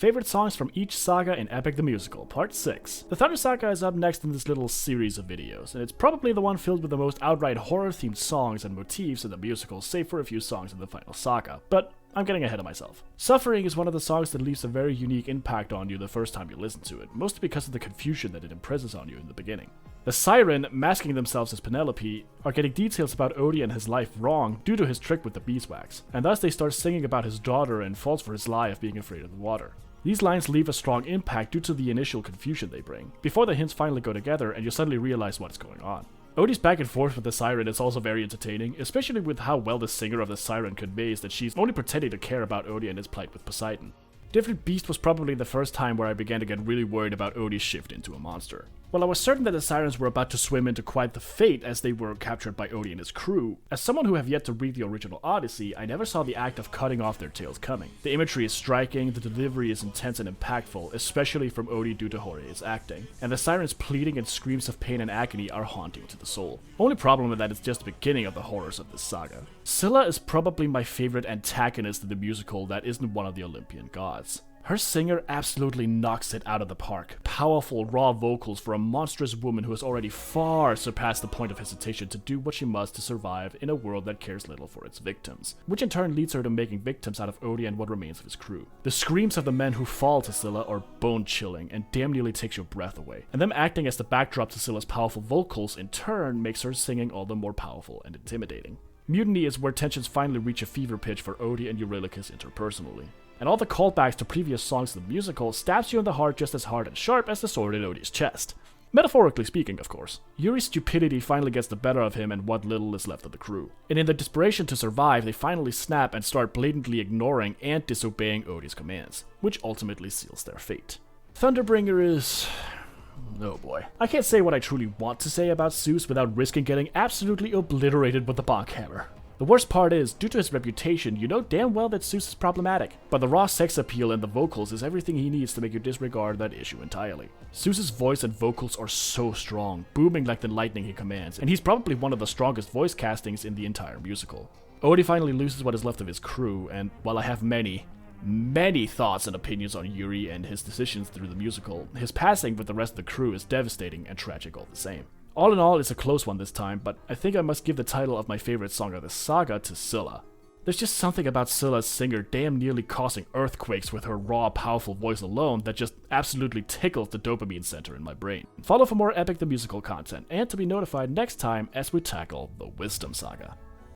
Favorite songs from each saga in Epic the Musical, Part 6. The Thunder Saga is up next in this little series of videos, and it's probably the one filled with the most outright horror-themed songs and motifs in the musical, save for a few songs in the final saga. But I'm getting ahead of myself. Suffering is one of the songs that leaves a very unique impact on you the first time you listen to it, mostly because of the confusion that it impresses on you in the beginning. The Siren, masking themselves as Penelope, are getting details about Odie and his life wrong due to his trick with the beeswax, and thus they start singing about his daughter and falls for his lie of being afraid of the water. These lines leave a strong impact due to the initial confusion they bring, before the hints finally go together and you suddenly realize what's going on. Odie's back and forth with the Siren is also very entertaining, especially with how well the singer of the Siren conveys that she's only pretending to care about Odie and his plight with Poseidon. Different Beast was probably the first time where I began to get really worried about Odie's shift into a monster. While I was certain that the Sirens were about to swim into quite the fate as they were captured by Odie and his crew, as someone who have yet to read the original Odyssey, I never saw the act of cutting off their tails coming. The imagery is striking, the delivery is intense and impactful, especially from Odie due to Jorge's acting, and the Sirens' pleading and screams of pain and agony are haunting to the soul. Only problem with that is just the beginning of the horrors of this saga. Scylla is probably my favorite antagonist in the musical that isn't one of the Olympian gods. Her singer absolutely knocks it out of the park. Powerful, raw vocals for a monstrous woman who has already far surpassed the point of hesitation to do what she must to survive in a world that cares little for its victims, which in turn leads her to making victims out of Odie and what remains of his crew. The screams of the men who fall to Scylla are bone-chilling and damn nearly takes your breath away, and them acting as the backdrop to Scylla's powerful vocals in turn makes her singing all the more powerful and intimidating. Mutiny is where tensions finally reach a fever pitch for Odie and Eurylochus interpersonally. And all the callbacks to previous songs in the musical stabs you in the heart just as hard and sharp as the sword in Odie's chest. Metaphorically speaking, of course. Yuri's stupidity finally gets the better of him and what little is left of the crew. And in their desperation to survive, they finally snap and start blatantly ignoring and disobeying Odie's commands, which ultimately seals their fate. Thunderbringer is... oh boy. I can't say what I truly want to say about Zeus without risking getting absolutely obliterated with the bonk hammer. The worst part is, due to his reputation, you know damn well that Zeus is problematic, but the raw sex appeal and the vocals is everything he needs to make you disregard that issue entirely. Zeus's voice and vocals are so strong, booming like the lightning he commands, and he's probably one of the strongest voice castings in the entire musical. Odie finally loses what is left of his crew, and while I have many thoughts and opinions on Yuri and his decisions through the musical, his passing with the rest of the crew is devastating and tragic all the same. All in all, it's a close one this time, but I think I must give the title of my favorite song of the saga to Scylla. There's just something about Scylla's singer damn nearly causing earthquakes with her raw, powerful voice alone that just absolutely tickles the dopamine center in my brain. Follow for more Epic the Musical content, and to be notified next time as we tackle the Wisdom Saga.